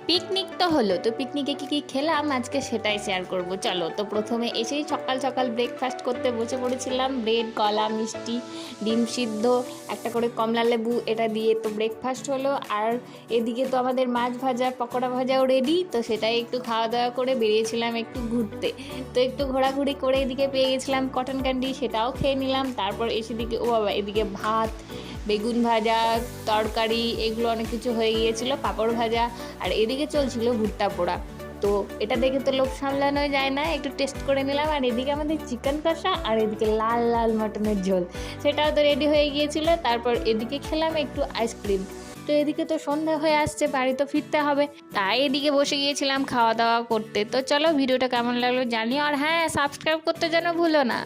Picnic তো হলো, তো পিকনিকে কী কী খেলাম আজকে সেটাই শেয়ার করব। চলো, তো প্রথমে এসেই সকাল সকাল ব্রেকফাস্ট করতে বসে পড়েছিলাম। ব্রেড, কলা, মিষ্টি, ডিম সিদ্ধ, একটা করে কমলা লেবু, এটা দিয়ে তো ব্রেকফাস্ট হলো। আর এদিকে তো আমাদের মাছ ভাজা, পকোড়া ভাজাও রেডি, তো সেটাই একটু খাওয়া দাওয়া করে বেরিয়েছিলাম একটু ঘুরতে। তো একটু ঘোরাঘুরি করে এদিকে পেয়ে গেছিলাম কটন ক্যান্ডি, সেটাও খেয়ে নিলাম। তারপর এসে দিকে ও বাবা, এদিকে ভাত, বেগুন ভাজা, তরকারি, এগুলো অনেক কিছু হয়ে গিয়েছিল, পাঁপড় ভাজা, আর এদিকে চলছিল ভুট্টা পোড়া। তো এটা দেখে তো লোভ সামলানো যায় না, একটু টেস্ট করে নিলাম। আর এদিকে আমাদের চিকেন কষা, আর এদিকে লাল লাল মটনের ঝোল, সেটাও তো রেডি হয়ে গিয়েছিল। তারপর এদিকে খেলাম একটু আইসক্রিম। তো এদিকে তো সন্ধ্যা হয়ে আসছে, বাড়ি তো ফিরতে হবে, তাই এদিকে বসে গিয়েছিলাম খাওয়া দাওয়া করতে। তো চলো, ভিডিওটা কেমন লাগলো জানিও, আর হ্যাঁ, সাবস্ক্রাইব করতে যেন ভুলো না।